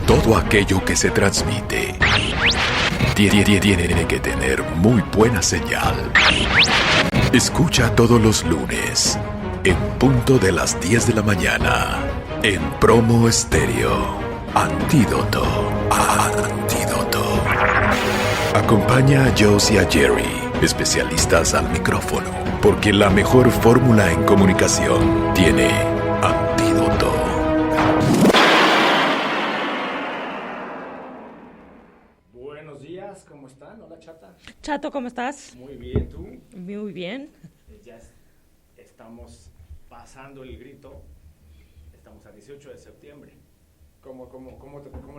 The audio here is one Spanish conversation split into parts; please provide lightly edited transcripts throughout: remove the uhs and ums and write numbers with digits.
Todo aquello que se transmite tiene que tener muy buena señal. Escucha todos los lunes, en punto de las 10 de la mañana, en Promo Estéreo. Antídoto. Antídoto. Acompaña a Josie y a Jerry, especialistas al micrófono, porque la mejor fórmula en comunicación tiene Antídoto. Buenos días, ¿cómo están? Hola, Chata. Chato, ¿cómo estás? Muy bien, ¿tú? Muy bien. Ya estamos pasando el grito. Estamos a 18 de septiembre. ¿Cómo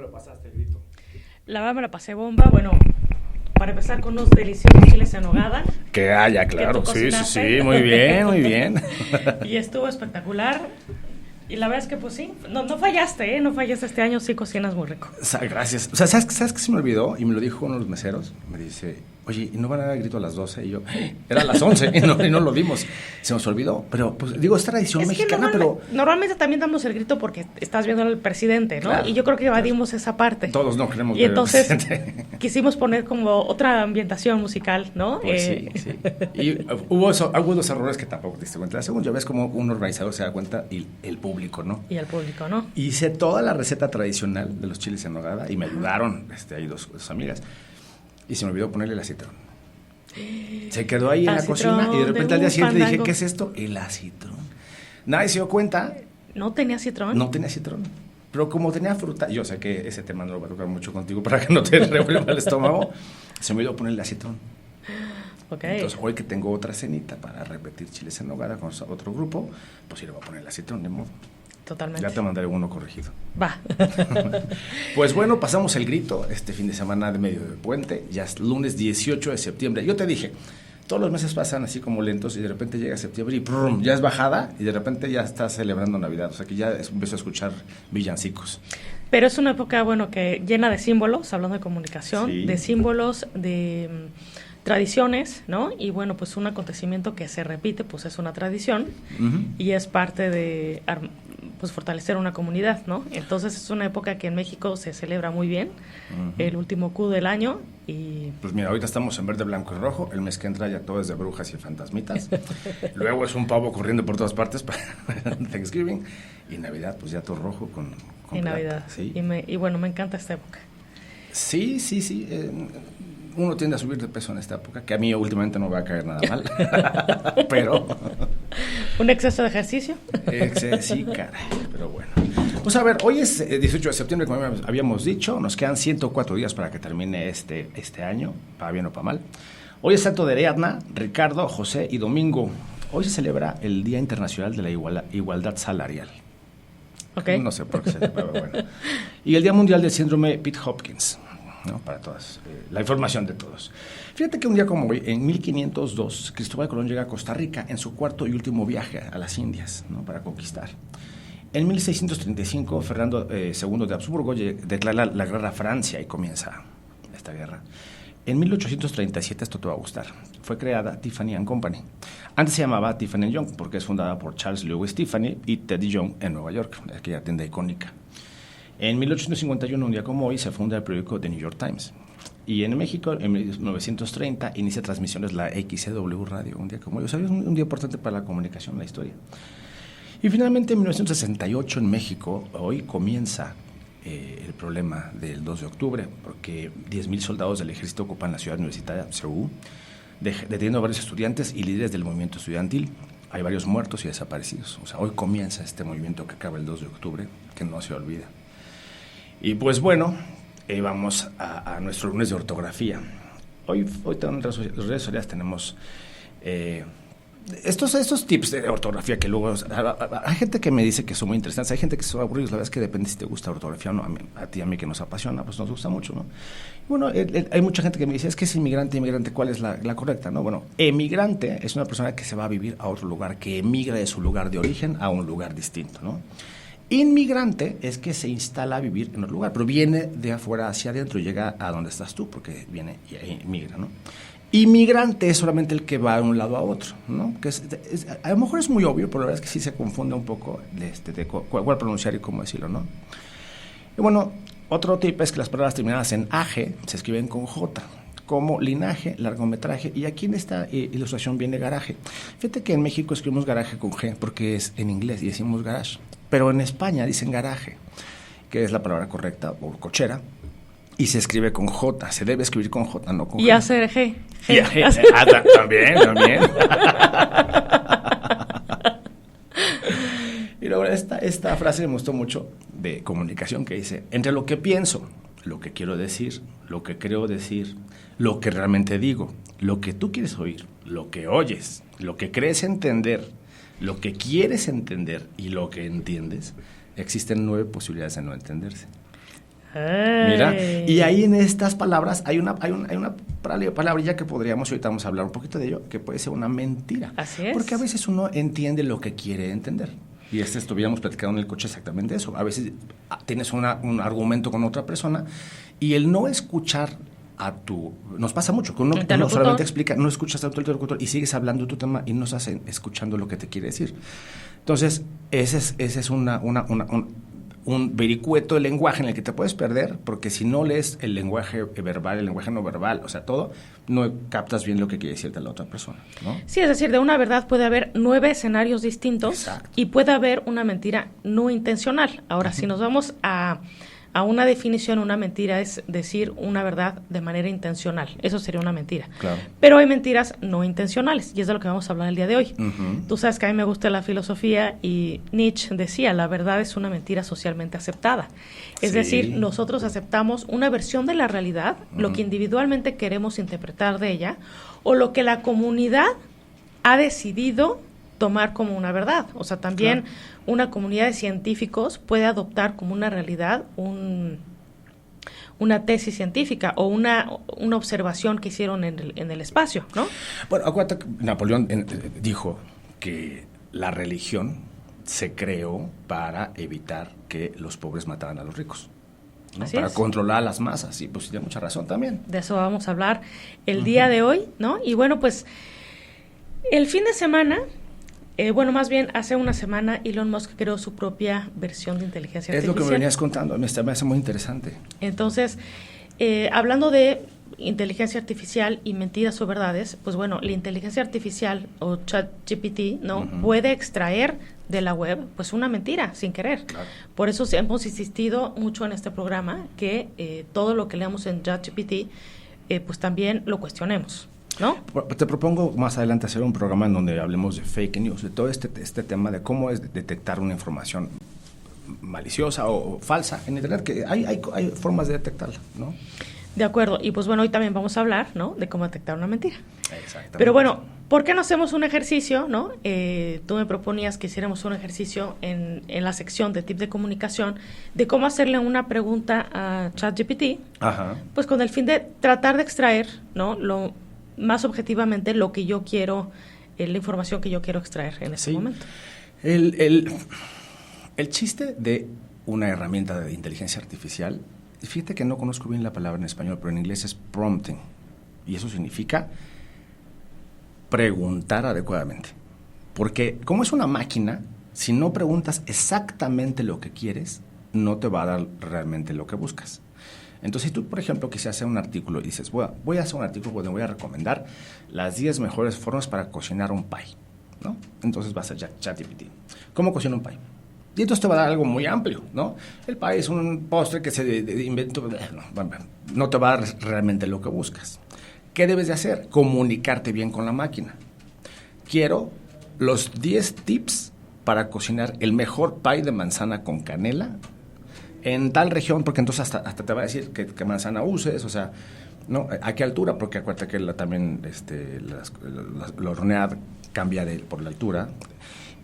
lo pasaste el grito? La verdad me la pasé bomba. Bueno, para empezar con unos deliciosos chiles en nogada. Que haya, claro. Sí, muy bien, muy bien. Y estuvo espectacular. Y la verdad es que pues sí, no fallaste, no fallaste este año, sí cocinas muy rico. Gracias. O sea, ¿sabes qué se me olvidó? Y me lo dijo uno de los meseros. Me dice, oye, ¿y no van a dar el grito a las 12? Y yo, era a las 11 y no lo dimos. Se nos olvidó. Pero, pues, digo, es tradición mexicana, pero... Normalmente también damos el grito porque estás viendo al presidente, ¿no? Claro, y yo creo que evadimos esa parte. Todos no queremos ver al presidente. Y entonces quisimos poner como otra ambientación musical, ¿no? Pues sí. Y hubo algunos errores que tampoco te diste cuenta. Según yo, ves como un organizador se da cuenta y el público, ¿no? Y el público, ¿no? Hice toda la receta tradicional de los chiles en nogada y me ayudaron ahí dos amigas. Y se me olvidó ponerle el acitrón. Se quedó ahí en la cocina y de repente al día siguiente dije, ¿qué es esto? El acitrón. Nadie se dio cuenta. ¿No tenía acitrón? No tenía acitrón. Pero como tenía fruta, yo sé que ese tema no lo va a tocar mucho contigo para que no te revuelva el estómago, se me olvidó ponerle acitrón. Okay. Entonces, hoy que tengo otra cenita para repetir chiles en nogada con otro grupo, pues sí le voy a poner el acitrón, de modo. Totalmente. Ya te mandaré uno corregido. Va. Pues bueno, pasamos el grito este fin de semana de medio de puente, ya es lunes 18 de septiembre. Yo te dije, todos los meses pasan así como lentos y de repente llega septiembre y ¡prum!, ya es bajada y de repente ya estás celebrando Navidad. O sea que ya empiezo a escuchar villancicos. Pero es una época, bueno, que llena de símbolos, hablando de comunicación, sí, de símbolos, de tradiciones, ¿no? Y bueno, pues un acontecimiento que se repite, pues es una tradición y es parte de pues fortalecer una comunidad, ¿no? Entonces es una época que en México se celebra muy bien, el último Q del año y... Pues mira, ahorita estamos en verde, blanco y rojo, el mes que entra ya todo es de brujas y fantasmitas, luego es un pavo corriendo por todas partes para Thanksgiving y Navidad, pues ya todo rojo con y plata, Navidad, ¿sí? Y bueno, me encanta esta época. Sí, uno tiende a subir de peso en esta época, que a mí últimamente no me va a caer nada mal, pero... ¿Un exceso de ejercicio? Sí, caray, pero bueno. Pues a ver, hoy es 18 de septiembre, como habíamos dicho, nos quedan 104 días para que termine este año, para bien o para mal. Hoy es santo de Ariadna, Ricardo, José y Domingo. Hoy se celebra el Día Internacional de la Igualdad Salarial. Okay. No sé por qué se celebra, bueno. Y el Día Mundial del Síndrome Pitt-Hopkins, ¿no? Para todas, la información de todos. Fíjate que un día como hoy, en 1502, Cristóbal Colón llega a Costa Rica en su cuarto y último viaje a las Indias, ¿no? Para conquistar. En 1635, Fernando II de Habsburgo declara la guerra a Francia y comienza esta guerra. En 1837, esto te va a gustar, fue creada Tiffany & Company. Antes se llamaba Tiffany & Young porque es fundada por Charles Lewis Tiffany y Teddy Young en Nueva York, aquella tienda icónica. En 1851, un día como hoy, se funda el periódico The New York Times. Y en México, en 1930, inicia transmisiones la XCW Radio, un día como hoy. O sea, es un día importante para la comunicación, la historia. Y finalmente, en 1968, en México, hoy comienza el problema del 2 de octubre, porque 10,000 soldados del ejército ocupan la ciudad universitaria, CEU, deteniendo a varios estudiantes y líderes del movimiento estudiantil. Hay varios muertos y desaparecidos. O sea, hoy comienza este movimiento que acaba el 2 de octubre, que no se olvida. Y pues bueno, vamos a nuestro lunes de ortografía. Hoy en las redes sociales tenemos estos tips de ortografía que luego... Hay gente que me dice que son muy interesantes, hay gente que son aburridos. La verdad es que depende si te gusta ortografía o no. A ti y a mí que nos apasiona, pues nos gusta mucho, ¿no? Bueno, hay mucha gente que me dice, es que es inmigrante, ¿cuál es la correcta? ¿No? Bueno, emigrante es una persona que se va a vivir a otro lugar, que emigra de su lugar de origen a un lugar distinto, ¿no? Inmigrante es que se instala a vivir en otro lugar, pero viene de afuera hacia adentro y llega a donde estás tú, porque viene y emigra, ¿no? Inmigrante es solamente el que va de un lado a otro, ¿no? Que a lo mejor es muy obvio, pero la verdad es que sí se confunde un poco de cuál pronunciar y cómo decirlo, ¿no? Y bueno, Otro tip es que las palabras terminadas en age se escriben con J, como linaje, largometraje, y aquí en esta ilustración viene garaje. Fíjate que en México escribimos garaje con G porque es en inglés y decimos garage, pero en España dicen garaje, que es la palabra correcta, o cochera, y se escribe con J, se debe escribir con J, no con G. Y hacer G. También. Y luego esta frase me gustó mucho, de comunicación, que dice: entre lo que pienso, lo que quiero decir, lo que creo decir, lo que realmente digo, lo que tú quieres oír, lo que oyes, lo que crees entender, lo que quieres entender y lo que entiendes, existen 9 posibilidades de no entenderse. Ay. Mira, y ahí en estas palabras hay una palabrilla que podríamos, ahorita vamos a hablar un poquito de ello, que puede ser una mentira. Así es. Porque a veces uno entiende lo que quiere entender. Y estuviéramos platicando en el coche exactamente eso. A veces tienes un argumento con otra persona y el no escuchar nos pasa mucho, que uno solamente explica, no escuchas a tu interlocutor y sigues hablando tu tema y no estás escuchando lo que te quiere decir. Entonces, ese es un vericueto de lenguaje en el que te puedes perder, porque si no lees el lenguaje verbal, el lenguaje no verbal, o sea, todo, no captas bien lo que quiere decirte la otra persona, ¿no? Sí, es decir, de una verdad puede haber 9 escenarios distintos. Exacto. Y puede haber una mentira no intencional. Ahora, si nos vamos a una definición, una mentira es decir una verdad de manera intencional. Eso sería una mentira. Claro. Pero hay mentiras no intencionales, y es de lo que vamos a hablar el día de hoy. Uh-huh. Tú sabes que a mí me gusta la filosofía, y Nietzsche decía: la verdad es una mentira socialmente aceptada. Es decir, nosotros aceptamos una versión de la realidad, lo que individualmente queremos interpretar de ella, o lo que la comunidad ha decidido tomar como una verdad. O sea, también una comunidad de científicos puede adoptar como una realidad una tesis científica o una observación que hicieron en el espacio, ¿no? Bueno, acuérdate que Napoleón dijo que la religión se creó para evitar que los pobres mataran a los ricos, ¿no? Para controlar a las masas, y pues tiene mucha razón también. De eso vamos a hablar el día de hoy, ¿no? Y bueno, pues el fin de semana, más bien hace una semana, Elon Musk creó su propia versión de inteligencia artificial. Es lo que me venías contando, me hace muy interesante. Entonces, hablando de inteligencia artificial y mentiras o verdades, pues bueno, la inteligencia artificial o ChatGPT, ¿no? Puede extraer de la web pues una mentira sin querer. Claro. Por eso hemos insistido mucho en este programa que todo lo que leamos en ChatGPT pues también lo cuestionemos, ¿no? Te propongo más adelante hacer un programa en donde hablemos de fake news, de todo este tema de cómo es detectar una información maliciosa o falsa en Internet, que hay formas de detectarla, ¿no? De acuerdo, y pues bueno, hoy también vamos a hablar, ¿no?, de cómo detectar una mentira. Exactamente. Pero bueno, ¿por qué no hacemos un ejercicio, no? Tú me proponías que hiciéramos un ejercicio en la sección de tips de comunicación de cómo hacerle una pregunta a ChatGPT, pues con el fin de tratar de extraer, ¿no?, lo más objetivamente lo que yo quiero, la información que yo quiero extraer en ese momento. El chiste de una herramienta de inteligencia artificial, fíjate que no conozco bien la palabra en español, pero en inglés es prompting, y eso significa preguntar adecuadamente. Porque como es una máquina, si no preguntas exactamente lo que quieres, no te va a dar realmente lo que buscas. Entonces, si tú, por ejemplo, quisieras hacer un artículo y dices, voy a hacer un artículo donde voy a recomendar las 10 mejores formas para cocinar un pie, ¿no? Entonces vas a ChatGPT. ¿Cómo cocina un pie? Y entonces te va a dar algo muy amplio, ¿no? El pie es un postre que se inventó, no te va a dar realmente lo que buscas. ¿Qué debes de hacer? Comunicarte bien con la máquina. Quiero los 10 tips para cocinar el mejor pie de manzana con canela en tal región, porque entonces hasta te va a decir qué manzana uses, o sea, ¿no? ¿A qué altura? Porque acuérdate que también la horneada cambia por la altura.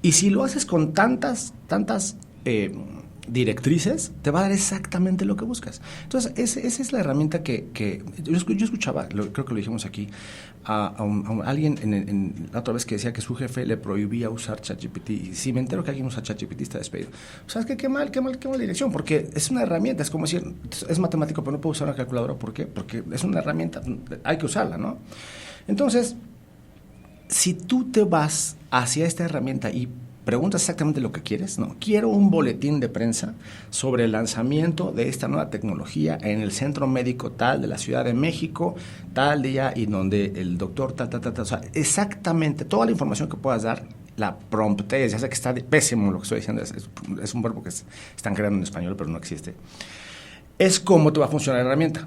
Y si lo haces con tantas directrices, te va a dar exactamente lo que buscas. Entonces, esa es la herramienta que yo escuchaba, creo que lo dijimos aquí, a alguien la otra vez que decía que su jefe le prohibía usar ChatGPT. Y si me entero que alguien usa ChatGPT, está despedido. ¿Sabes qué? Qué mal dirección, porque es una herramienta, es como decir, es matemático, pero no puedo usar una calculadora. ¿Por qué? Porque es una herramienta, hay que usarla, ¿no? Entonces, si tú te vas hacia esta herramienta y preguntas exactamente lo que quieres, ¿no? Quiero un boletín de prensa sobre el lanzamiento de esta nueva tecnología en el centro médico tal de la Ciudad de México, tal día, y donde el doctor tal, o sea, exactamente toda la información que puedas dar, la promptees. Ya sé que está pésimo lo que estoy diciendo, es un verbo que están creando en español, pero no existe. Es cómo te va a funcionar la herramienta.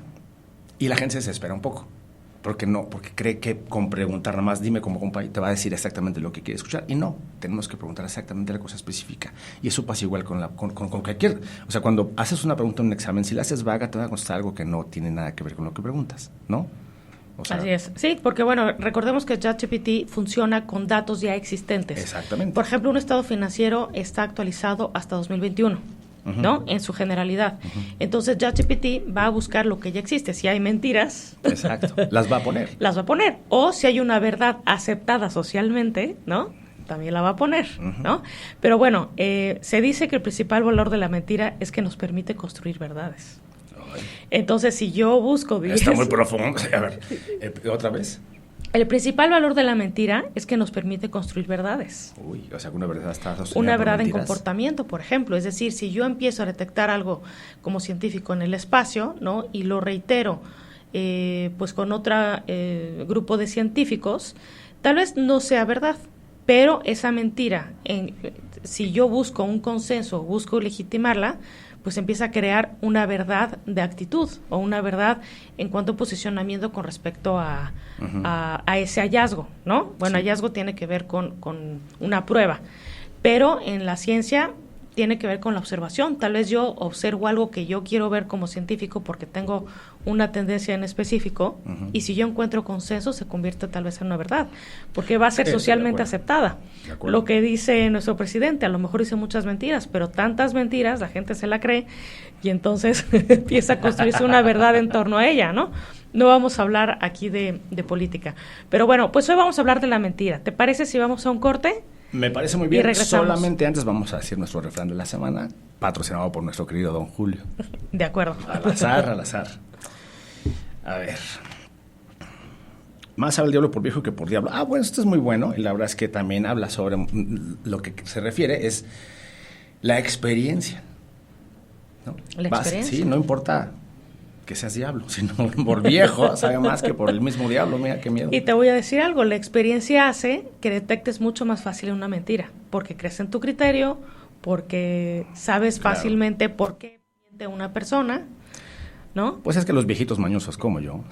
Y la gente se desespera un poco. Porque cree que con preguntar nada más, dime como compa, te va a decir exactamente lo que quiere escuchar. Y no, tenemos que preguntar exactamente la cosa específica. Y eso pasa igual con cualquier... O sea, cuando haces una pregunta en un examen, si la haces vaga, te va a contestar algo que no tiene nada que ver con lo que preguntas, ¿no? O sea, así es. Sí, porque bueno, recordemos que ChatGPT funciona con datos ya existentes. Exactamente. Por ejemplo, un estado financiero está actualizado hasta 2021. ¿No? En su generalidad. Entonces, ChatGPT va a buscar lo que ya existe. Si hay mentiras... Exacto. Las va a poner. Las va a poner. O si hay una verdad aceptada socialmente, ¿no? También la va a poner, ¿no? Pero bueno, se dice que el principal valor de la mentira es que nos permite construir verdades. Ay. Entonces, si yo busco... Está muy profundo. A ver, ¿otra vez? El principal valor de la mentira es que nos permite construir verdades. Uy, o sea, que una verdad está sostenida una por verdad mentiras. En comportamiento, por ejemplo. Es decir, si yo empiezo a detectar algo como científico en el espacio, ¿no? Y lo reitero, pues con otro grupo de científicos, tal vez no sea verdad, pero esa mentira, si yo busco un consenso, busco legitimarla, pues empieza a crear una verdad de actitud o una verdad en cuanto a posicionamiento con respecto a ese hallazgo, ¿no? Bueno, sí. Hallazgo tiene que ver con una prueba, pero en la ciencia tiene que ver con la observación. Tal vez yo observo algo que yo quiero ver como científico porque tengo una tendencia en específico, y si yo encuentro consenso se convierte tal vez en una verdad, porque va a ser socialmente aceptada. Lo que dice nuestro presidente, a lo mejor dice muchas mentiras, pero tantas mentiras la gente se la cree y entonces empieza a construirse una verdad en torno a ella, ¿no? No vamos a hablar aquí de política. Pero bueno, pues hoy vamos a hablar de la mentira. ¿Te parece si vamos a un corte? Me parece muy bien. Solamente antes vamos a decir nuestro refrán de la semana, patrocinado por nuestro querido Don Julio. De acuerdo. Al azar. A ver. Más habla el diablo por viejo que por diablo. Ah, bueno, esto es muy bueno. Y la verdad es que también habla sobre lo que se refiere es la experiencia, ¿no? La experiencia. Sí, no importa que seas diablo, sino por viejo sabe más que por el mismo diablo. Mira qué miedo. Y te voy a decir algo, la experiencia hace que detectes mucho más fácil una mentira, porque crees en tu criterio, porque sabes fácilmente por qué miente una persona, ¿no? Pues es que los viejitos mañosos como yo.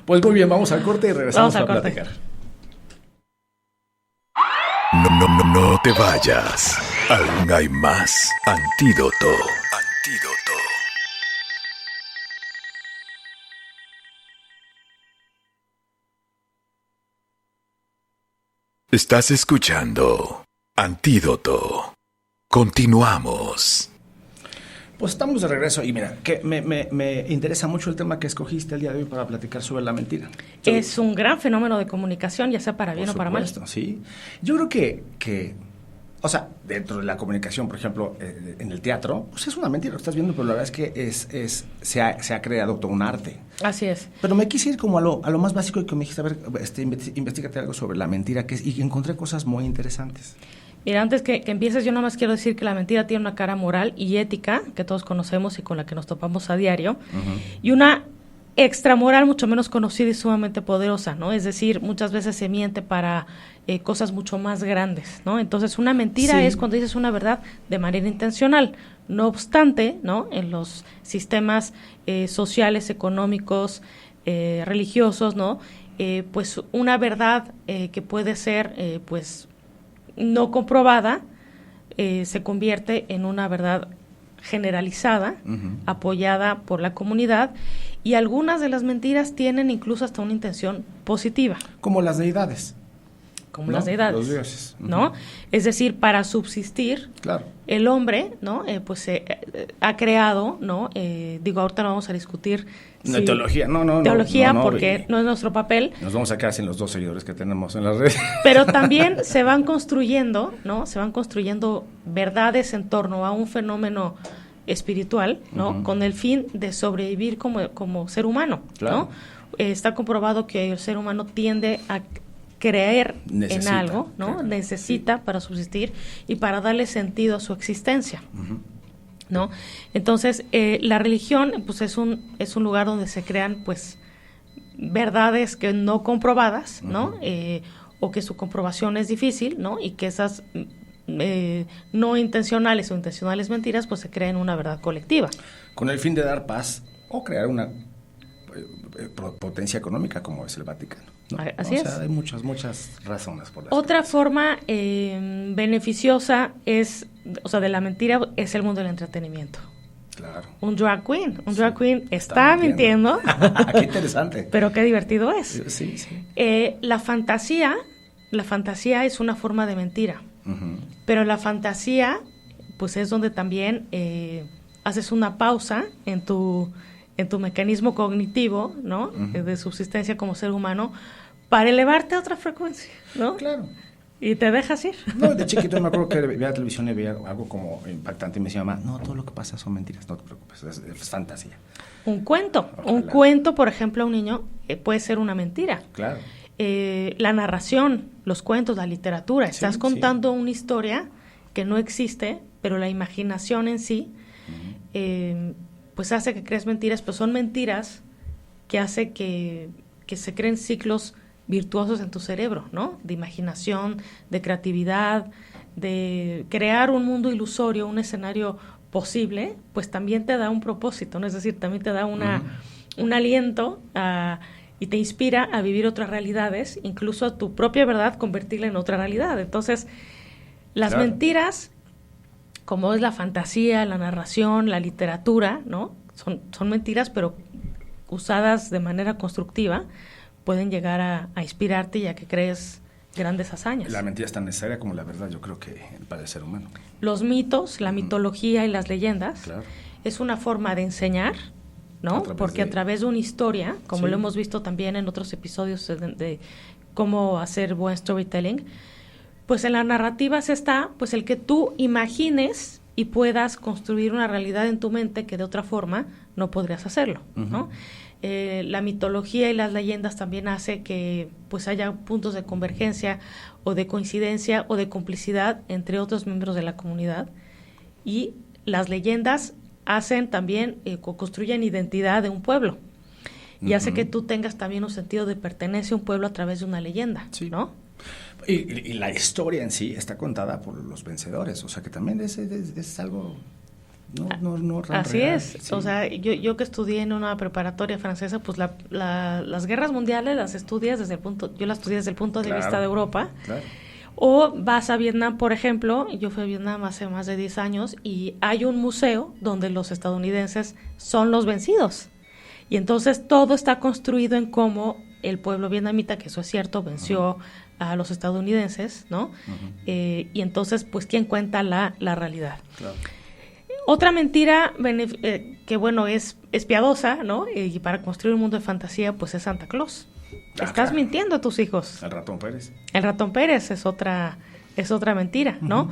Pues muy bien, vamos al corte y regresamos a platicar. No te vayas. Aún hay más antídoto. Estás escuchando Antídoto. Continuamos. Pues estamos de regreso y mira, que me interesa mucho el tema que escogiste el día de hoy para platicar sobre la mentira. Es un gran fenómeno de comunicación, ya sea para bien o para mal. Sí. Yo creo que o sea, dentro de la comunicación, por ejemplo, en el teatro, pues es una mentira lo que estás viendo, pero la verdad es que se ha creado todo un arte. Así es. Pero me quise ir como a lo más básico y que me dijiste, a ver, investígate algo sobre la mentira, y encontré cosas muy interesantes. Mira, antes que empieces, yo nada más quiero decir que la mentira tiene una cara moral y ética, que todos conocemos y con la que nos topamos a diario, y una extramoral mucho menos conocida y sumamente poderosa, ¿no? Es decir, muchas veces se miente para cosas mucho más grandes, ¿no? Entonces, una mentira es cuando dices una verdad de manera intencional. No obstante, ¿no? En los sistemas sociales, económicos, religiosos, ¿no? Pues una verdad que puede ser, pues, no comprobada, se convierte en una verdad generalizada, apoyada por la comunidad, y algunas de las mentiras tienen incluso hasta una intención positiva. Como las deidades. Como las deidades. Los dioses. ¿No? Es decir, para subsistir, claro, el hombre, ¿no? Pues ha creado, ¿no? Digo, ahorita no vamos a discutir teología, teología, porque no es nuestro papel. Nos vamos a quedar sin los 2 seguidores que tenemos en las redes. Pero también se van construyendo, ¿no? Se van construyendo verdades en torno a un fenómeno espiritual, ¿no? Con el fin de sobrevivir como ser humano, claro, ¿no? Está comprobado que el ser humano tiende creer Necesita, en algo, ¿no? claro, Necesita para subsistir y para darle sentido a su existencia, ¿no? Entonces, la religión, pues es un lugar donde se crean, pues, verdades que no comprobadas, ¿no? O que su comprobación es difícil, ¿no? Y que esas no intencionales o intencionales mentiras, pues se creen una verdad colectiva. Con el fin de dar paz o crear una potencia económica como es el Vaticano, ¿no? Así es. O sea, hay muchas razones por las Otra que forma beneficiosa es, o sea, de la mentira es el mundo del entretenimiento. Claro. Un drag queen está mintiendo. Qué interesante. Pero qué divertido es. Sí. La fantasía es una forma de mentira. Pero la fantasía, pues es donde también haces una pausa en tu mecanismo cognitivo, ¿no? De subsistencia como ser humano, para elevarte a otra frecuencia, ¿no? Claro. Y te dejas ir. No, de chiquito me acuerdo que veía televisión y veía algo como impactante y me decía, mamá, no, todo lo que pasa son mentiras, no te preocupes, es fantasía. Un cuento. Ojalá. Un cuento, por ejemplo, a un niño puede ser una mentira. Claro. La narración, los cuentos, la literatura. Estás contando una historia que no existe, pero la imaginación en sí, pues hace que crees mentiras, pero son mentiras que hace que se creen ciclos virtuosos en tu cerebro, ¿no? De imaginación, de creatividad, de crear un mundo ilusorio, un escenario posible, pues también te da un propósito, ¿no? Es decir, también te da un aliento y te inspira a vivir otras realidades, incluso a tu propia verdad convertirla en otra realidad. Entonces, las mentiras, como es la fantasía, la narración, la literatura, ¿no? Son mentiras, pero usadas de manera constructiva, pueden llegar a inspirarte y a que crees grandes hazañas. La mentira es tan necesaria como la verdad, yo creo que para el ser humano. Los mitos, la mitología y las leyendas, es una forma de enseñar, ¿no? Porque a través de una historia, como lo hemos visto también en otros episodios de cómo hacer buen storytelling, pues en las narrativas está pues el que tú imagines y puedas construir una realidad en tu mente que de otra forma no podrías hacerlo, ¿no? La mitología y las leyendas también hace que pues haya puntos de convergencia o de coincidencia o de complicidad entre otros miembros de la comunidad, y las leyendas hacen también, construyen identidad de un pueblo y hace que tú tengas también un sentido de pertenencia a un pueblo a través de una leyenda, ¿no? Y la historia en sí está contada por los vencedores, o sea que también es algo no así real. Es, o sea, yo que estudié en una preparatoria francesa, pues las guerras mundiales las estudias desde el punto de vista de Europa. Claro. O vas a Vietnam, por ejemplo, yo fui a Vietnam hace más de 10 años y hay un museo donde los estadounidenses son los vencidos. Y entonces todo está construido en cómo el pueblo vietnamita, que eso es cierto, venció a los estadounidenses, ¿no? Y entonces, pues, ¿quién cuenta la realidad? Claro. Otra mentira que, bueno, es piadosa, ¿no? Y para construir un mundo de fantasía, pues es Santa Claus. Estás mintiendo a tus hijos. El ratón Pérez. El ratón Pérez es otra mentira, ¿no?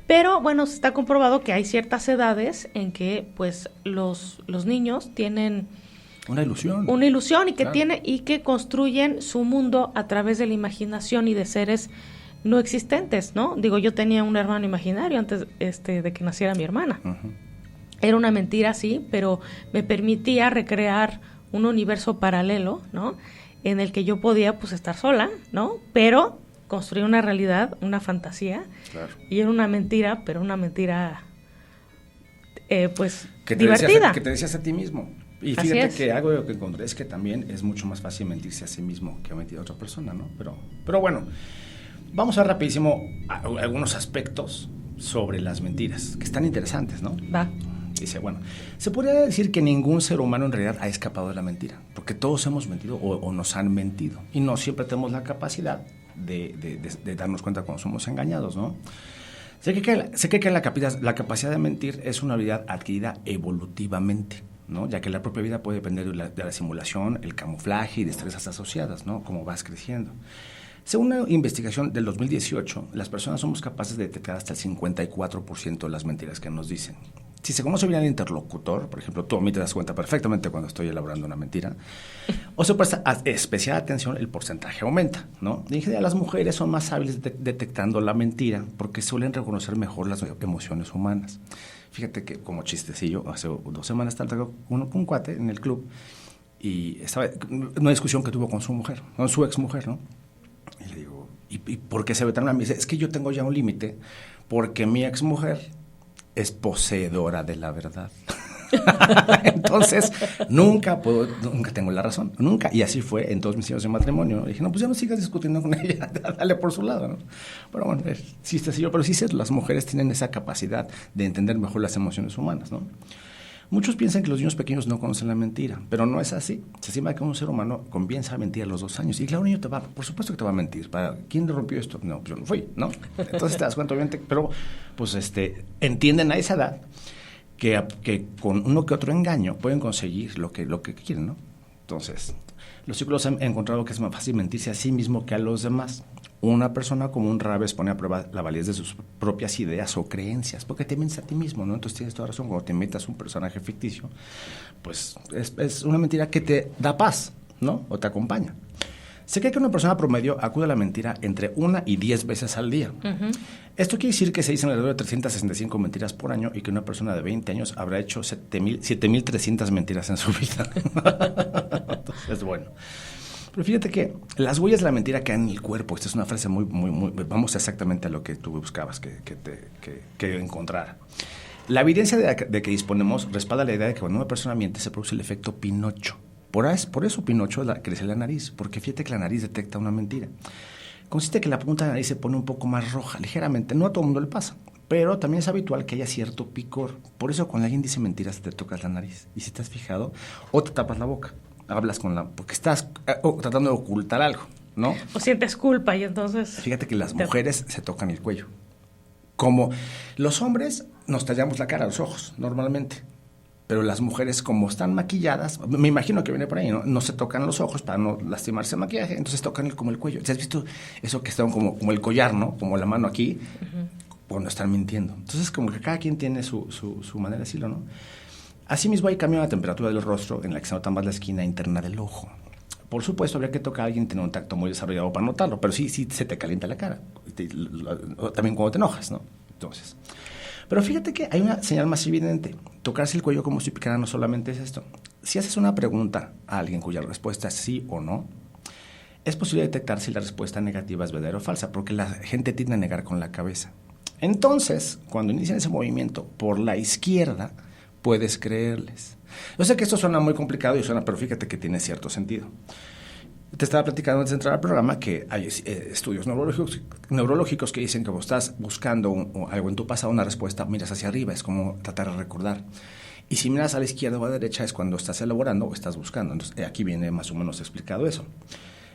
Pero, bueno, se está comprobado que hay ciertas edades en que, pues, los niños tienen una ilusión y que y que construyen su mundo a través de la imaginación y de seres no existentes, ¿no? Digo, yo tenía un hermano imaginario antes de que naciera mi hermana. Era una mentira, sí, pero me permitía recrear un universo paralelo, ¿no? En el que yo podía, pues, estar sola, ¿no? Pero construir una realidad, una fantasía. Claro. Y era una mentira, pero una mentira, pues, divertida. Que te decías a ti mismo. Y fíjate que algo que encontré es que también es mucho más fácil mentirse a sí mismo que mentir a otra persona, ¿no? Pero bueno, vamos a rapidísimo a algunos aspectos sobre las mentiras, que están interesantes, ¿no? Va. Dice, bueno, se podría decir que ningún ser humano en realidad ha escapado de la mentira, porque todos hemos mentido o nos han mentido, y no siempre tenemos la capacidad de darnos cuenta cuando somos engañados, ¿no? Se cree que la capacidad de mentir es una habilidad adquirida evolutivamente, ¿no? Ya que la propia vida puede depender de la simulación, el camuflaje y destrezas asociadas, ¿no? Como vas creciendo. Según una investigación del 2018, las personas somos capaces de detectar hasta el 54% de las mentiras que nos dicen. Si se conoce bien al interlocutor, por ejemplo, tú a mí te das cuenta perfectamente cuando estoy elaborando una mentira, o se presta especial atención, el porcentaje aumenta, ¿no? En general, las mujeres son más hábiles detectando la mentira porque suelen reconocer mejor las emociones humanas. Fíjate que, como chistecillo, hace 2 semanas estaba con un cuate en el club y estaba en una discusión que tuvo con su mujer, con su exmujer, ¿no? Y le digo, ¿y por qué se ve tan mal? Me dice, es que yo tengo ya un límite porque mi exmujer es poseedora de la verdad. Entonces, nunca tengo la razón, nunca. Y así fue en todos mis años de matrimonio. Le dije, no, pues ya no sigas discutiendo con ella, dale por su lado, ¿no? Pero bueno, sí está así, pero sí sé, las mujeres tienen esa capacidad de entender mejor las emociones humanas, ¿no? Muchos piensan que los niños pequeños no conocen la mentira, pero no es así. Se estima que un ser humano comienza a mentir a los 2 años. Y claro, un niño por supuesto que te va a mentir. ¿Quién le rompió esto? No, pues yo no fui, ¿no? Entonces te das cuenta, obviamente, pero pues entienden a esa edad que con uno que otro engaño pueden conseguir lo que quieren, ¿no? Entonces, los psicólogos han encontrado que es más fácil mentirse a sí mismo que a los demás. Una persona común rara vez pone a prueba la validez de sus propias ideas o creencias, porque te mientes a ti mismo, ¿no? Entonces tienes toda razón, cuando te inventas un personaje ficticio, pues es una mentira que te da paz, ¿no? O te acompaña. Se cree que una persona promedio acude a la mentira entre 1 y 10 veces al día. Uh-huh. Esto quiere decir que se dicen alrededor de 365 mentiras por año y que una persona de 20 años habrá hecho 7,300 mentiras en su vida. Entonces, bueno. Pero fíjate que las huellas de la mentira quedan en el cuerpo. Esta es una frase muy... Vamos exactamente a lo que tú buscabas que encontrar. La evidencia de que disponemos respalda la idea de que cuando una persona miente se produce el efecto Pinocho. Por eso Pinocho crece la nariz, porque fíjate que la nariz detecta una mentira. Consiste en que la punta de la nariz se pone un poco más roja, ligeramente. No a todo el mundo le pasa, pero también es habitual que haya cierto picor. Por eso cuando alguien dice mentiras te tocas la nariz. Y si te has fijado, o te tapas la boca. Hablas porque estás tratando de ocultar algo, ¿no? O sientes culpa y entonces... Fíjate que las mujeres se tocan el cuello. Como los hombres nos tallamos la cara, los ojos, normalmente. Pero las mujeres, como están maquilladas, me imagino que viene por ahí, ¿no? No se tocan los ojos para no lastimarse el maquillaje, entonces tocan como el cuello. ¿Has visto eso que está como el collar, ¿no? Como la mano aquí, cuando están mintiendo. Entonces, como que cada quien tiene su manera de decirlo, ¿no? Asimismo, hay cambio en la temperatura del rostro en la que se nota más la esquina interna del ojo. Por supuesto, habría que tocar a alguien y tener un tacto muy desarrollado para notarlo, pero sí se te calienta la cara. También cuando te enojas, ¿no? Entonces, pero fíjate que hay una señal más evidente. Tocarse el cuello como si picara no solamente es esto. Si haces una pregunta a alguien cuya respuesta es sí o no, es posible detectar si la respuesta negativa es verdadera o falsa, porque la gente tiende a negar con la cabeza. Entonces, cuando inician ese movimiento por la izquierda, puedes creerles. Yo sé que esto suena muy complicado pero fíjate que tiene cierto sentido. Te estaba platicando antes de entrar al programa que hay estudios neurológicos que dicen que cuando estás buscando algo en tu pasado, una respuesta, miras hacia arriba, es como tratar de recordar. Y si miras a la izquierda o a la derecha es cuando estás elaborando o estás buscando. Entonces, aquí viene más o menos explicado eso.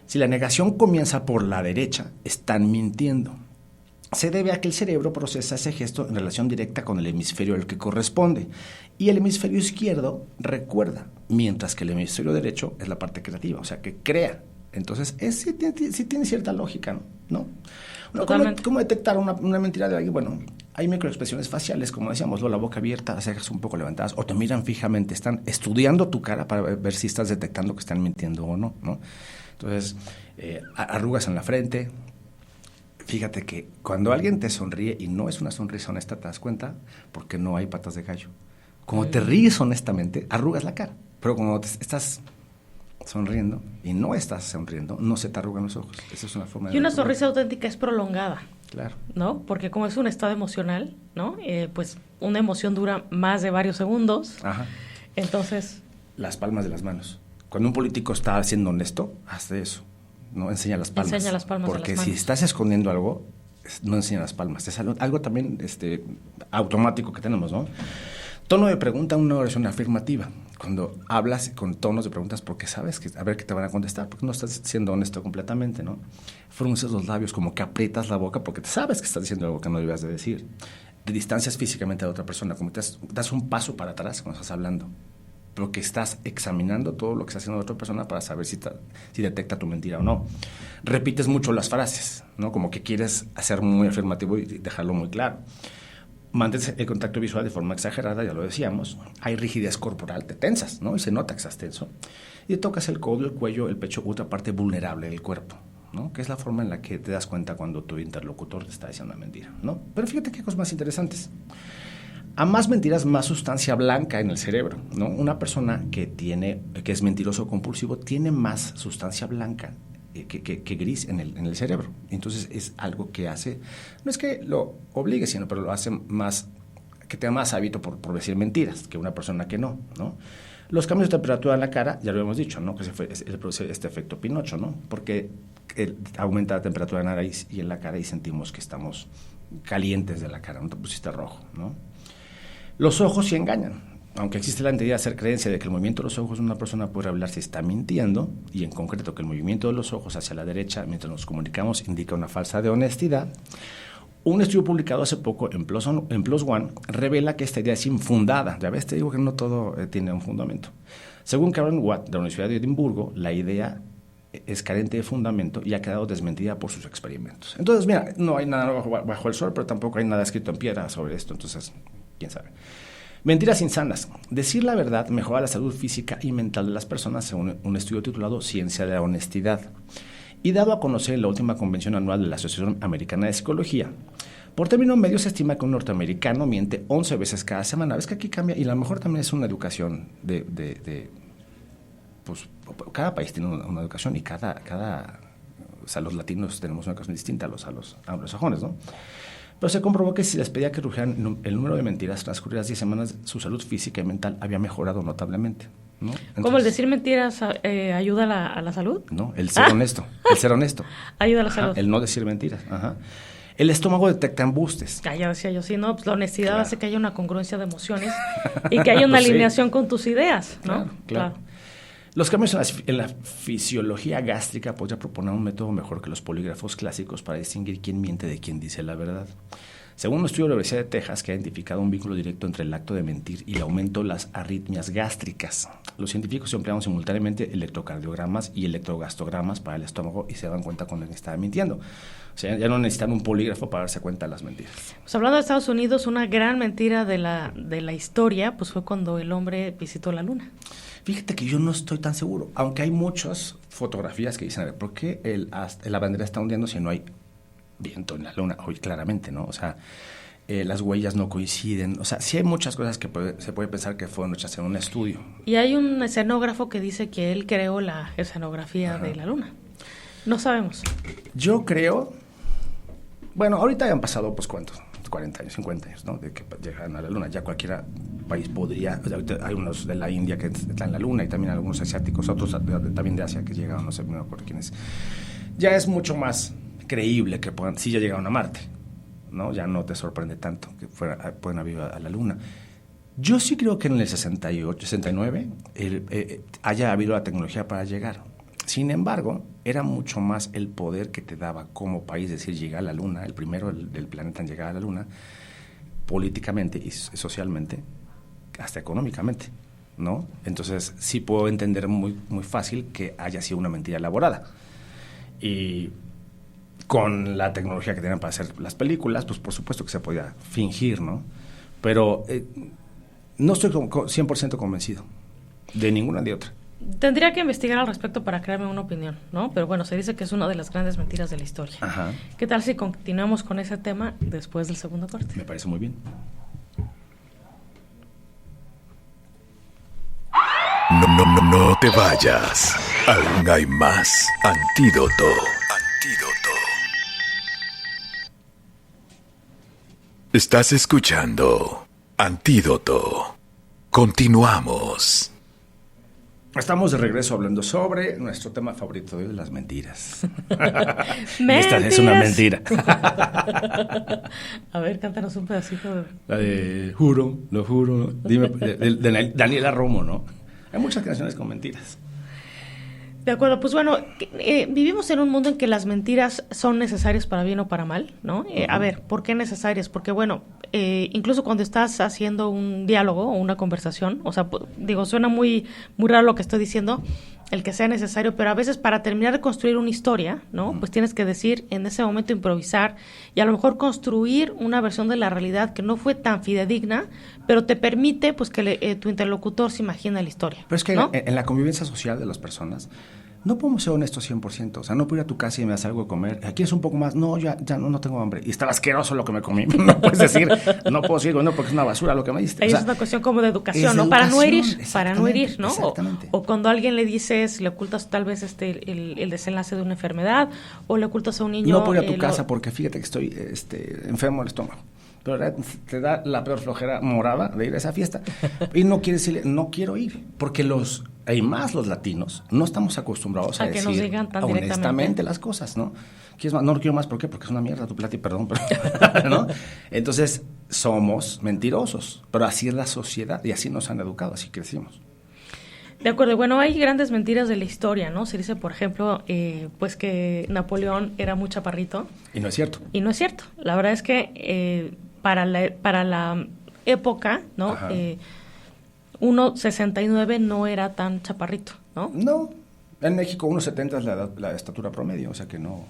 Si la negación comienza por la derecha, están mintiendo. Se debe a que el cerebro procesa ese gesto en relación directa con el hemisferio al que corresponde. Y el hemisferio izquierdo recuerda, mientras que el hemisferio derecho es la parte creativa, o sea, que crea. Entonces, sí tiene cierta lógica, ¿no? ¿Cómo detectar una mentira de alguien? Bueno, hay microexpresiones faciales, como decíamos, la boca abierta, las cejas un poco levantadas, o te miran fijamente, están estudiando tu cara para ver si estás detectando que están mintiendo o no, ¿no? Entonces, arrugas en la frente. Fíjate que cuando alguien te sonríe y no es una sonrisa honesta, te das cuenta porque no hay patas de gallo. Como te ríes honestamente, arrugas la cara. Pero cuando estás sonriendo y no estás sonriendo, no se te arrugan los ojos. Esa es una forma de... Y una sonrisa auténtica es prolongada. Claro. ¿No? Porque como es un estado emocional, ¿no? Pues una emoción dura más de varios segundos. Ajá. Entonces... Las palmas de las manos. Cuando un político está siendo honesto, hace eso. No enseña las palmas. Enseña las palmas porque de las manos. Si estás escondiendo algo, no enseña las palmas. Es algo también automático que tenemos, ¿no? Tono de pregunta, una oración afirmativa. Cuando hablas con tonos de preguntas porque sabes que a ver qué te van a contestar, porque no estás siendo honesto completamente, ¿no? Frunces los labios, como que aprietas la boca porque sabes que estás diciendo algo que no debías de decir. Te distancias físicamente a la otra persona, como te das un paso para atrás cuando estás hablando, pero que estás examinando todo lo que está haciendo la otra persona para saber si detecta tu mentira o no. Repites mucho las frases, ¿no? Como que quieres hacer muy afirmativo y dejarlo muy claro. mantienes el contacto visual de forma exagerada, ya lo decíamos, hay rigidez corporal, te tensas, ¿no? Y se nota que estás tenso. Y te tocas el codo, el cuello, el pecho, otra parte vulnerable del cuerpo, ¿no? Que es la forma en la que te das cuenta cuando tu interlocutor te está diciendo una mentira, ¿no? Pero fíjate qué cosas más interesantes. A más mentiras, más sustancia blanca en el cerebro, ¿no? Una persona que es mentiroso compulsivo tiene más sustancia blanca que gris en el cerebro. Entonces es algo que hace, no es que lo obligue, pero lo hace más, que tenga más hábito por decir mentiras que una persona que no, ¿no? Los cambios de temperatura en la cara, ya lo hemos dicho, ¿no? Que se produce este efecto Pinocho, ¿no? Porque aumenta la temperatura en la nariz y en la cara y sentimos que estamos calientes de la cara, no te pusiste rojo, ¿no? Los ojos sí engañan. Aunque existe la entidad de hacer creencia de que el movimiento de los ojos de una persona puede revelar si está mintiendo, y en concreto que el movimiento de los ojos hacia la derecha mientras nos comunicamos indica una falsa de honestidad, un estudio publicado hace poco en PLOS ONE revela que esta idea es infundada. Ya ves, te digo que no todo tiene un fundamento. Según Karen Watt, de la Universidad de Edimburgo, la idea es carente de fundamento y ha quedado desmentida por sus experimentos. Entonces, mira, no hay nada bajo el sol, pero tampoco hay nada escrito en piedra sobre esto, entonces, quién sabe. Mentiras insanas. Decir la verdad mejora la salud física y mental de las personas, según un estudio titulado Ciencia de la Honestidad, y dado a conocer en la última convención anual de la Asociación Americana de Psicología. Por término medio se estima que un norteamericano miente 11 veces cada semana. Ves que aquí cambia, y a lo mejor también es una educación pues cada país tiene una educación, y o sea, los latinos tenemos una educación distinta a los anglosajones, ¿no? Pero se comprobó que si les pedía que redujeran el número de mentiras transcurridas 10 semanas, su salud física y mental había mejorado notablemente, ¿no? Entonces, ¿cómo el decir mentiras ayuda a la salud? No, el ser honesto. El ser honesto. Ayuda a la salud. El no decir mentiras. Ajá. El estómago detecta embustes. Ya decía yo, sí, no, pues la honestidad hace que haya una congruencia de emociones y que haya una alineación con tus ideas, ¿no? Claro. Los cambios en la fisiología gástrica podría proponer un método mejor que los polígrafos clásicos para distinguir quién miente de quién dice la verdad. Según un estudio de la Universidad de Texas que ha identificado un vínculo directo entre el acto de mentir y el aumento de las arritmias gástricas, los científicos emplearon simultáneamente electrocardiogramas y electrogastogramas para el estómago y se dan cuenta cuando estaba mintiendo. O sea, ya no necesitan un polígrafo para darse cuenta de las mentiras. Pues hablando de Estados Unidos, una gran mentira de la historia pues fue cuando el hombre visitó la luna. Fíjate que yo no estoy tan seguro, aunque hay muchas fotografías que dicen, a ver, ¿por qué la bandera está hundiendo si no hay viento en la luna? Hoy claramente, ¿no? O sea, las huellas no coinciden. O sea, sí hay muchas cosas que se puede pensar que fueron hechas en un estudio. Y hay un escenógrafo que dice que él creó la escenografía de la luna. No sabemos. Yo creo... Bueno, ahorita han pasado, pues, ¿cuántos? 40 años, 50 años, ¿no? De que llegaran a la luna. Ya cualquier país podría... O sea, hay unos de la India que están en la luna y también algunos asiáticos, otros también de Asia que llegaron, no sé, no me acuerdo quiénes. Ya es mucho más creíble que sí ya llegaron a Marte, ¿no? Ya no te sorprende tanto que pueden haber ido a la luna. Yo sí creo que en el 68, 69 haya habido la tecnología para llegar. Sin embargo, era mucho más el poder que te daba como país decir llegar a la luna, el primero del planeta en llegar a la luna, políticamente y socialmente, hasta económicamente, ¿no? Entonces sí puedo entender muy, muy fácil que haya sido una mentira elaborada. Y con la tecnología que tenían para hacer las películas, pues por supuesto que se podía fingir, ¿no? Pero no estoy 100% convencido de ninguna de otra. Tendría que investigar al respecto para crearme una opinión, ¿no? Pero bueno, se dice que es una de las grandes mentiras de la historia. Ajá. ¿Qué tal si continuamos con ese tema después del segundo corte? Me parece muy bien. No te vayas. Aún hay más antídoto. Estás escuchando Antídoto. Continuamos. Estamos de regreso hablando sobre nuestro tema favorito de las mentiras. Esta es una mentira. A ver, cántanos un pedacito. La de juro, lo juro. Dime, de Daniela Romo, ¿no? Hay muchas canciones con mentiras. De acuerdo, pues bueno, vivimos en un mundo en que las mentiras son necesarias para bien o para mal, ¿no? A ver, ¿por qué necesarias? Porque bueno, incluso cuando estás haciendo un diálogo o una conversación, o sea, digo, suena muy, muy raro lo que estoy diciendo, el que sea necesario, pero a veces para terminar de construir una historia, ¿no? Pues tienes que decir, en ese momento improvisar y a lo mejor construir una versión de la realidad que no fue tan fidedigna, pero te permite pues que tu interlocutor se imagine la historia. Pero es que ¿no? en la convivencia social de las personas no podemos ser honestos 100%. O sea, no puedo ir a tu casa y me das algo de comer. Aquí es un poco más, no, ya no tengo hambre. Y estaba asqueroso lo que me comí. No puedes decir, no puedo seguir comiendo porque es una basura lo que me diste. Ahí es una cuestión como de educación, ¿no? Para no herir, ¿no? O cuando a alguien le dices, le ocultas tal vez el desenlace de una enfermedad, o le ocultas a un niño... No puedo ir a tu casa porque fíjate que estoy enfermo del estómago. Pero te da la peor flojera morada de ir a esa fiesta. Y no quieres decirle, no quiero ir. Porque los latinos no estamos acostumbrados a decir que nos digan tan honestamente las cosas, ¿no? No lo quiero más, ¿por qué? Porque es una mierda tu plato y perdón, pero, ¿no? Entonces, somos mentirosos. Pero así es la sociedad y así nos han educado, así crecimos. De acuerdo, bueno, hay grandes mentiras de la historia, ¿no? Se dice, por ejemplo, pues que Napoleón era muy chaparrito. Y no es cierto. Y no es cierto. La verdad es que para la época, ¿no? 1.69 no era tan chaparrito, ¿no? No, en México 1.70 es la estatura promedio, o sea que no...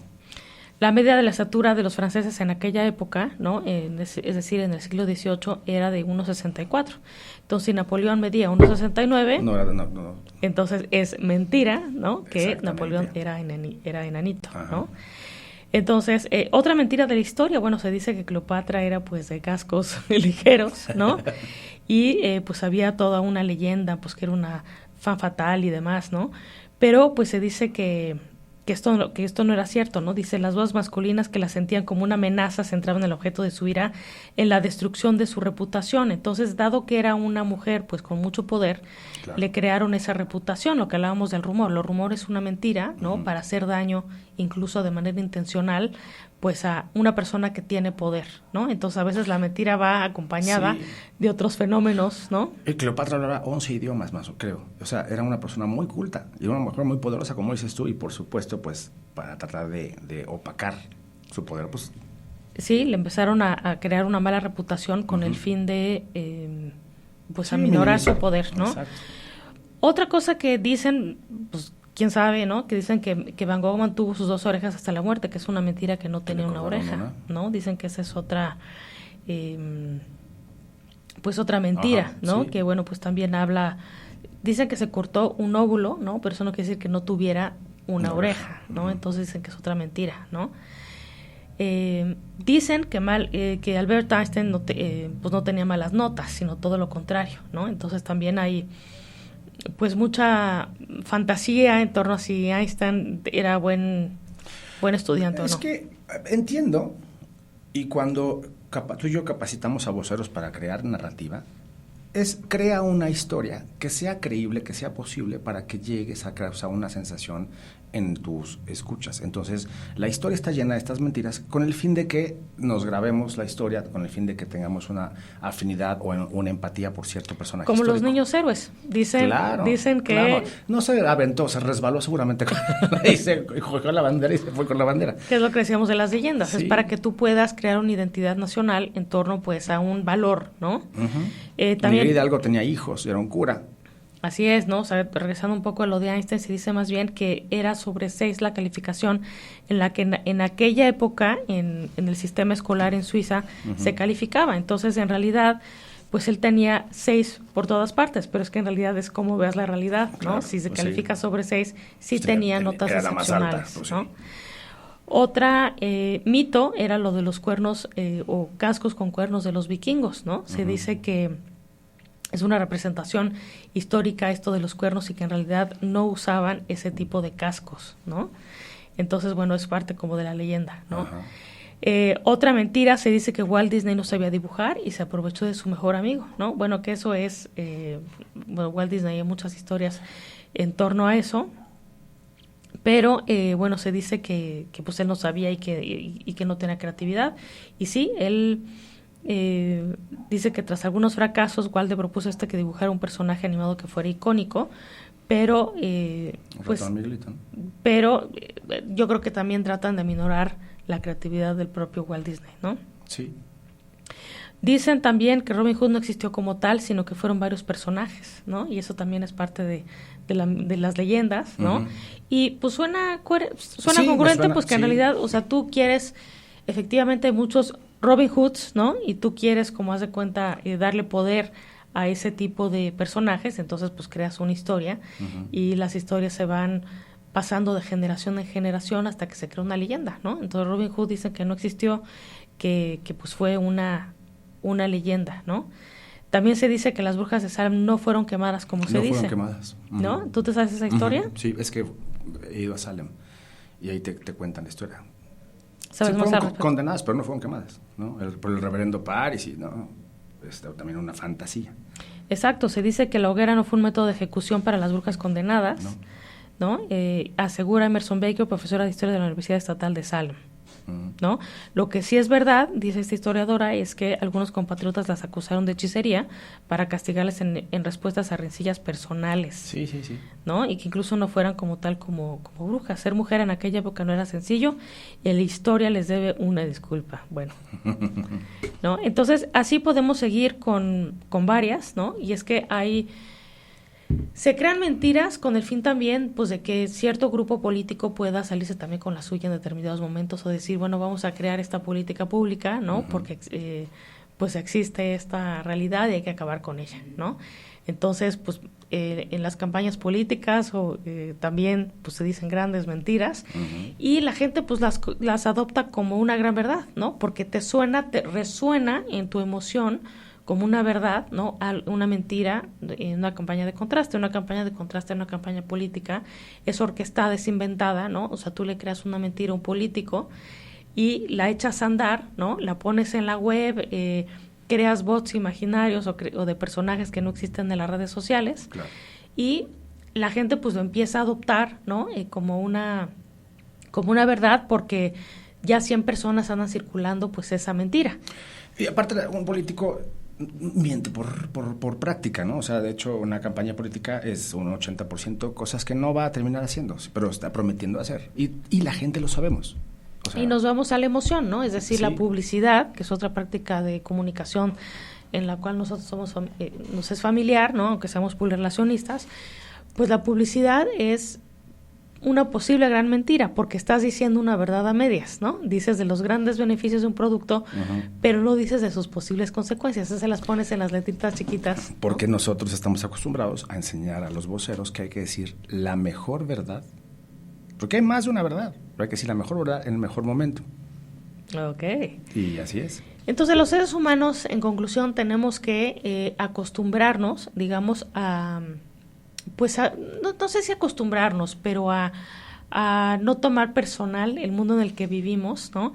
La media de la estatura de los franceses en aquella época, ¿no? Es decir, en el siglo XVIII era de 1.64. Entonces, si Napoleón medía 1.69, no. Entonces es mentira, ¿no? Que Napoleón era enanito, ¿no? Entonces, otra mentira de la historia, bueno, se dice que Cleopatra era pues de cascos ligeros, ¿no? Y pues había toda una leyenda, pues que era una fan fatal y demás, ¿no? Pero pues se dice que esto no era cierto, ¿no? Dice, las voces masculinas que la sentían como una amenaza centraban el objeto de su ira en la destrucción de su reputación. Entonces, dado que era una mujer, pues con mucho poder, claro, le crearon esa reputación, lo que hablábamos del rumor. Los rumores es una mentira, ¿no? Para hacer daño, incluso de manera intencional, pues a una persona que tiene poder, ¿no? Entonces, a veces la mentira va acompañada de otros fenómenos, ¿no? Cleopatra hablaba 11 idiomas más, creo. O sea, era una persona muy culta y una mujer muy poderosa, como dices tú, y por supuesto, pues, para tratar de opacar su poder, pues... Sí, le empezaron a crear una mala reputación con el fin de, pues, aminorar su poder, ¿no? Exacto. Otra cosa que dicen, pues, quién sabe, ¿no? Que dicen que Van Gogh mantuvo sus 2 orejas hasta la muerte, que es una mentira, que no tenía una oreja, ¿no? Dicen que esa es otra, pues otra mentira, ¿no? Sí. Que bueno, pues también habla, dicen que se cortó un óvulo, ¿no? Pero eso no quiere decir que no tuviera una oreja, ¿no? Entonces dicen que es otra mentira, ¿no? Dicen que Albert Einstein pues no tenía malas notas, sino todo lo contrario, ¿no? Entonces también hay pues mucha fantasía en torno a si Einstein era buen estudiante o no. Es que entiendo, y cuando tú y yo capacitamos a voceros para crear narrativa, crea una historia que sea creíble, que sea posible, para que llegues a causar una sensación en tus escuchas. Entonces, la historia está llena de estas mentiras con el fin de que nos grabemos la historia, con el fin de que tengamos una afinidad o una empatía por cierto personaje como histórico. Los niños héroes. Dicen que... Claro. No se aventó, se resbaló seguramente y se cogió la bandera y se fue con la bandera. Que es lo que decíamos de las leyendas. Sí. Es para que tú puedas crear una identidad nacional en torno pues a un valor, ¿no? También Miguel Hidalgo tenía hijos, era un cura. Así es, ¿no? O sea, regresando un poco a lo de Einstein, se dice más bien que era sobre 6 la calificación en la que en aquella época, en el sistema escolar en Suiza, se calificaba. Entonces, en realidad, pues él tenía 6 por todas partes, pero es que en realidad es como veas la realidad, ¿no? Claro, si se califica sobre 6, sí tenía notas excepcionales, pues, ¿no? Sí. Otra mito era lo de los cuernos o cascos con cuernos de los vikingos, ¿no? Se dice que es una representación histórica esto de los cuernos y que en realidad no usaban ese tipo de cascos, ¿no? Entonces, bueno, es parte como de la leyenda, ¿no? Otra mentira, se dice que Walt Disney no sabía dibujar y se aprovechó de su mejor amigo, ¿no? Bueno, que eso es, bueno, Walt Disney, hay muchas historias en torno a eso, pero, bueno, se dice que pues él no sabía y que no tenía creatividad. Y sí, él... dice que tras algunos fracasos Walt le propuso que dibujara un personaje animado que fuera icónico, pero pues pero yo creo que también tratan de aminorar la creatividad del propio Walt Disney, ¿no? Sí. Dicen también que Robin Hood no existió como tal, sino que fueron varios personajes, ¿no? Y eso también es parte de las leyendas, ¿no? Uh-huh. Y pues suena congruente, pues que en realidad, o sea, tú quieres, efectivamente hay muchos Robin Hoods, ¿no? Y tú quieres, como haz de cuenta, darle poder a ese tipo de personajes, entonces pues creas una historia uh-huh. y las historias se van pasando de generación en generación hasta que se crea una leyenda, ¿no? Entonces Robin Hood dicen que no existió, que pues fue una leyenda, ¿no? También se dice que las brujas de Salem no fueron quemadas como se dice. No fueron quemadas. Uh-huh. ¿No? ¿Tú te sabes esa historia? Uh-huh. Sí, es que he ido a Salem y ahí te cuentan la historia. ¿Sabes sí, más fueron condenadas, pero no fueron quemadas, ¿no? Por el reverendo Paris y no, también una fantasía. Exacto, se dice que la hoguera no fue un método de ejecución para las brujas condenadas, ¿no? Asegura Emerson Baker, profesora de historia de la Universidad Estatal de Salem. ¿No? Lo que sí es verdad, dice esta historiadora, es que algunos compatriotas las acusaron de hechicería para castigarles en respuestas a rencillas personales. Sí. ¿No? Y que incluso no fueran como tal como brujas. Ser mujer en aquella época no era sencillo y la historia les debe una disculpa. Bueno, ¿no? Entonces, así podemos seguir con varias, ¿no? Y es que se crean mentiras con el fin también pues de que cierto grupo político pueda salirse también con la suya en determinados momentos o decir, bueno, vamos a crear esta política pública, ¿no? Uh-huh. Porque pues existe esta realidad y hay que acabar con ella, ¿no? Entonces, pues en las campañas políticas también pues se dicen grandes mentiras uh-huh. y la gente pues las adopta como una gran verdad, ¿no? Porque te resuena en tu emoción como una verdad, ¿no? Una mentira en una campaña de contraste. Una campaña de contraste en una campaña política es orquestada, es inventada, ¿no? O sea, tú le creas una mentira a un político y la echas a andar, ¿no? La pones en la web, creas bots imaginarios o de personajes que no existen en las redes sociales. Claro. Y la gente pues lo empieza a adoptar, ¿no? Como una verdad porque ya 100 personas andan circulando pues esa mentira. Y aparte un político miente por práctica, ¿no? O sea, de hecho, una campaña política es un 80% cosas que no va a terminar haciendo, pero está prometiendo hacer. Y la gente lo sabemos. O sea, y nos vamos a la emoción, ¿no? Es decir, sí. La publicidad, que es otra práctica de comunicación en la cual nosotros nos es familiar, ¿no? Aunque seamos publirelacionistas, pues la publicidad es una posible gran mentira, porque estás diciendo una verdad a medias, ¿no? Dices de los grandes beneficios de un producto, uh-huh. pero no dices de sus posibles consecuencias, esas se las pones en las letritas chiquitas. Porque nosotros estamos acostumbrados a enseñar a los voceros que hay que decir la mejor verdad, porque hay más de una verdad, pero hay que decir la mejor verdad en el mejor momento. Ok. Y así es. Entonces, los seres humanos, en conclusión, tenemos que acostumbrarnos, digamos, no sé si acostumbrarnos, pero a no tomar personal el mundo en el que vivimos, ¿no?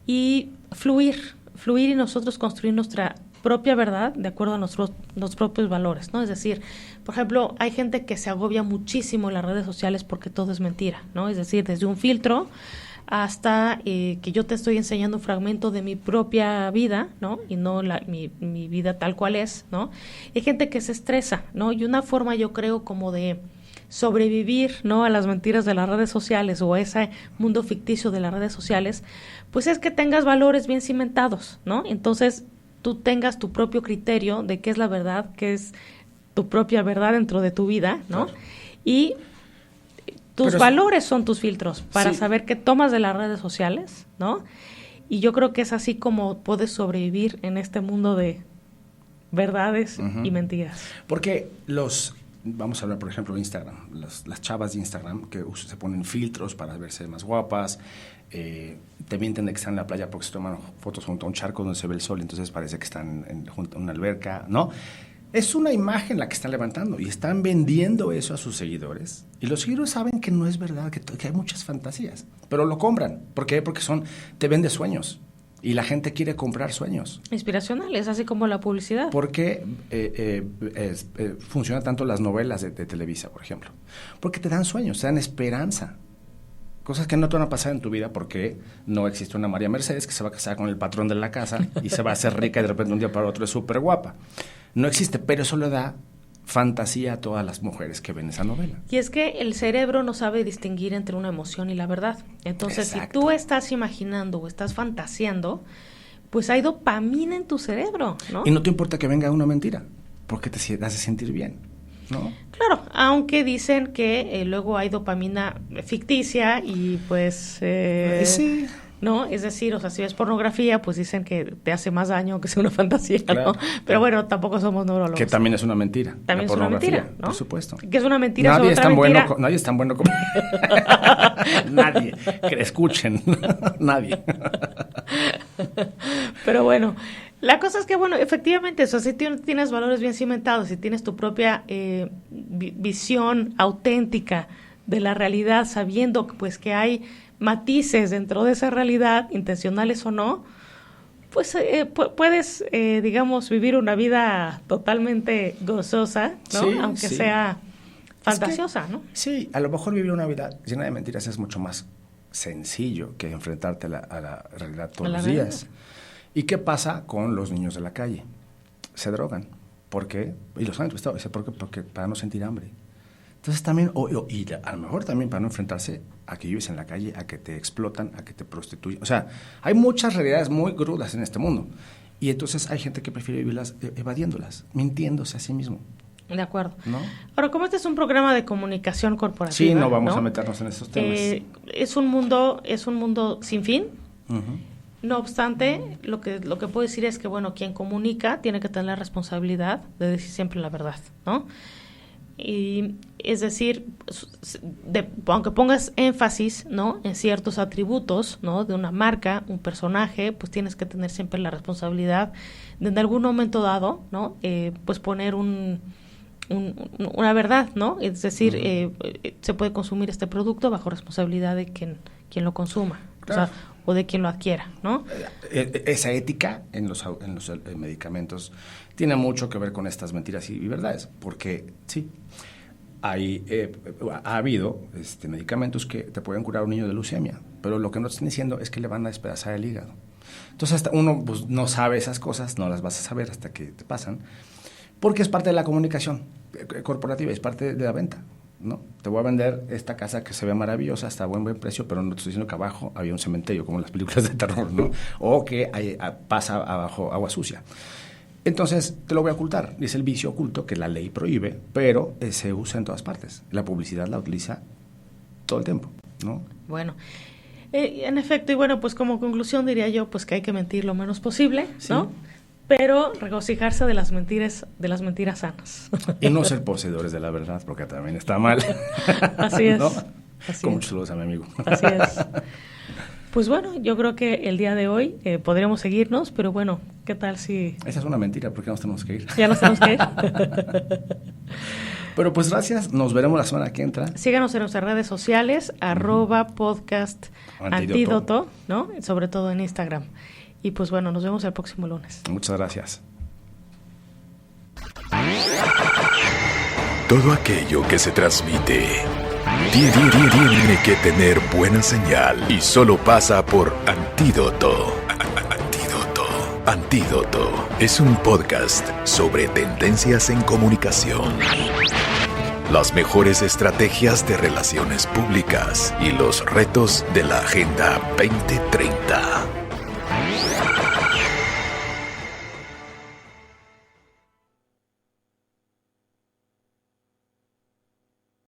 Y fluir y nosotros construir nuestra propia verdad de acuerdo a nuestros propios valores, ¿no? Es decir, por ejemplo, hay gente que se agobia muchísimo en las redes sociales porque todo es mentira, ¿no? Es decir, desde un filtro hasta que yo te estoy enseñando un fragmento de mi propia vida, ¿no? Y no mi vida tal cual es, ¿no? Hay gente que se estresa, ¿no? Y una forma, yo creo, como de sobrevivir, ¿no? A las mentiras de las redes sociales o a ese mundo ficticio de las redes sociales, pues es que tengas valores bien cimentados, ¿no? Entonces, tú tengas tu propio criterio de qué es la verdad, qué es tu propia verdad dentro de tu vida, ¿no? Claro. Y tus valores son tus filtros para sí. saber qué tomas de las redes sociales, ¿no? Y yo creo que es así como puedes sobrevivir en este mundo de verdades uh-huh. y mentiras. Porque vamos a hablar, por ejemplo, de Instagram, las chavas de Instagram que se ponen filtros para verse más guapas, te mienten de que están en la playa porque se toman fotos junto a un charco donde se ve el sol, entonces parece que están junto a una alberca, ¿no? Es una imagen la que están levantando y están vendiendo eso a sus seguidores. Y los seguidores saben que no es verdad, que hay muchas fantasías, pero lo compran. ¿Por qué? Porque te vende sueños y la gente quiere comprar sueños. Inspiracionales, así como la publicidad. Porque funciona tanto las novelas de Televisa, por ejemplo. Porque te dan sueños, te dan esperanza. Cosas que no te van a pasar en tu vida porque no existe una María Mercedes que se va a casar con el patrón de la casa y se va a hacer rica y de repente un día para otro es súper guapa. No existe, pero eso le da fantasía a todas las mujeres que ven esa novela. Y es que el cerebro no sabe distinguir entre una emoción y la verdad. Entonces, exacto. Si tú estás imaginando o estás fantaseando, pues hay dopamina en tu cerebro, ¿no? Y no te importa que venga una mentira, porque te hace sentir bien, ¿no? Claro, aunque dicen que luego hay dopamina ficticia y pues... sí. ¿No? Es decir, o sea, si ves pornografía, pues dicen que te hace más daño que sea una fantasía, claro, ¿no? Pero bueno, tampoco somos neurólogos. Que también es una mentira. También es una mentira, ¿no? Por supuesto. Que es una mentira Nadie sobre es otra tan mentira. bueno, nadie es tan bueno como... Nadie. Que escuchen. Nadie. Pero bueno, la cosa es que, bueno, efectivamente, o sea, si tienes valores bien cimentados, si tienes tu propia visión auténtica de la realidad, sabiendo pues que hay matices dentro de esa realidad, intencionales o no, pues puedes, digamos, vivir una vida totalmente gozosa, ¿no? Sí, aunque sí. sea fantasiosa, ¿no? Sí, a lo mejor vivir una vida llena de mentiras es mucho más sencillo que enfrentarte a la realidad todos los días. ¿Y qué pasa con los niños de la calle? Se drogan. ¿Por qué? Y los han entrevistado. Porque para no sentir hambre. Entonces también, y a lo mejor también para no enfrentarse a que vives en la calle, a que te explotan, a que te prostituyen. O sea, hay muchas realidades muy crudas en este mundo. Y entonces hay gente que prefiere vivirlas evadiéndolas, mintiéndose a sí mismo. De acuerdo. ¿No? Ahora, como este es un programa de comunicación corporativa... Sí, no vamos a meternos en esos temas. Es un mundo sin fin. Uh-huh. No obstante, lo que puedo decir es que, bueno, quien comunica tiene que tener la responsabilidad de decir siempre la verdad, ¿no? Y es decir, aunque pongas énfasis, ¿no?, en ciertos atributos, ¿no?, de una marca, un personaje, pues tienes que tener siempre la responsabilidad de en algún momento dado, ¿no?, pues poner una verdad, ¿no? Es decir, uh-huh. Se puede consumir este producto bajo responsabilidad de quien lo consuma, claro. O sea, o de quien lo adquiera, ¿no? Esa ética en los medicamentos tiene mucho que ver con estas mentiras y verdades, porque sí, ha habido medicamentos que te pueden curar a un niño de leucemia, pero lo que no están diciendo es que le van a despedazar el hígado. Entonces hasta uno pues, no sabe esas cosas, no las vas a saber hasta que te pasan, porque es parte de la comunicación corporativa, es parte de la venta, ¿no? Te voy a vender esta casa que se ve maravillosa, está a buen precio, pero no te estoy diciendo que abajo había un cementerio, como en las películas de terror, ¿no? O que pasa abajo agua sucia. Entonces, te lo voy a ocultar. Es el vicio oculto que la ley prohíbe, pero se usa en todas partes. La publicidad la utiliza todo el tiempo, ¿no? Bueno, en efecto, y bueno, pues como conclusión diría yo, pues que hay que mentir lo menos posible, sí. ¿No? Pero regocijarse de las mentiras sanas. Y no ser poseedores de la verdad, porque también está mal. Así es. ¿No? Así Con es. muchos saludos a mi amigo. Así es. Pues bueno, yo creo que el día de hoy podríamos seguirnos, pero bueno, ¿qué tal si...? Esa es una mentira, porque nos tenemos que ir. Ya nos tenemos que ir. Pero pues gracias, nos veremos la semana que entra. Síganos en nuestras redes sociales, @podcast Antídoto, ¿no? Sobre todo en Instagram. Y pues bueno, nos vemos el próximo lunes. Muchas gracias. Todo aquello que se transmite tiene que tener buena señal y solo pasa por Antídoto. Antídoto es un podcast sobre tendencias en comunicación, las mejores estrategias de relaciones públicas y los retos de la Agenda 2030.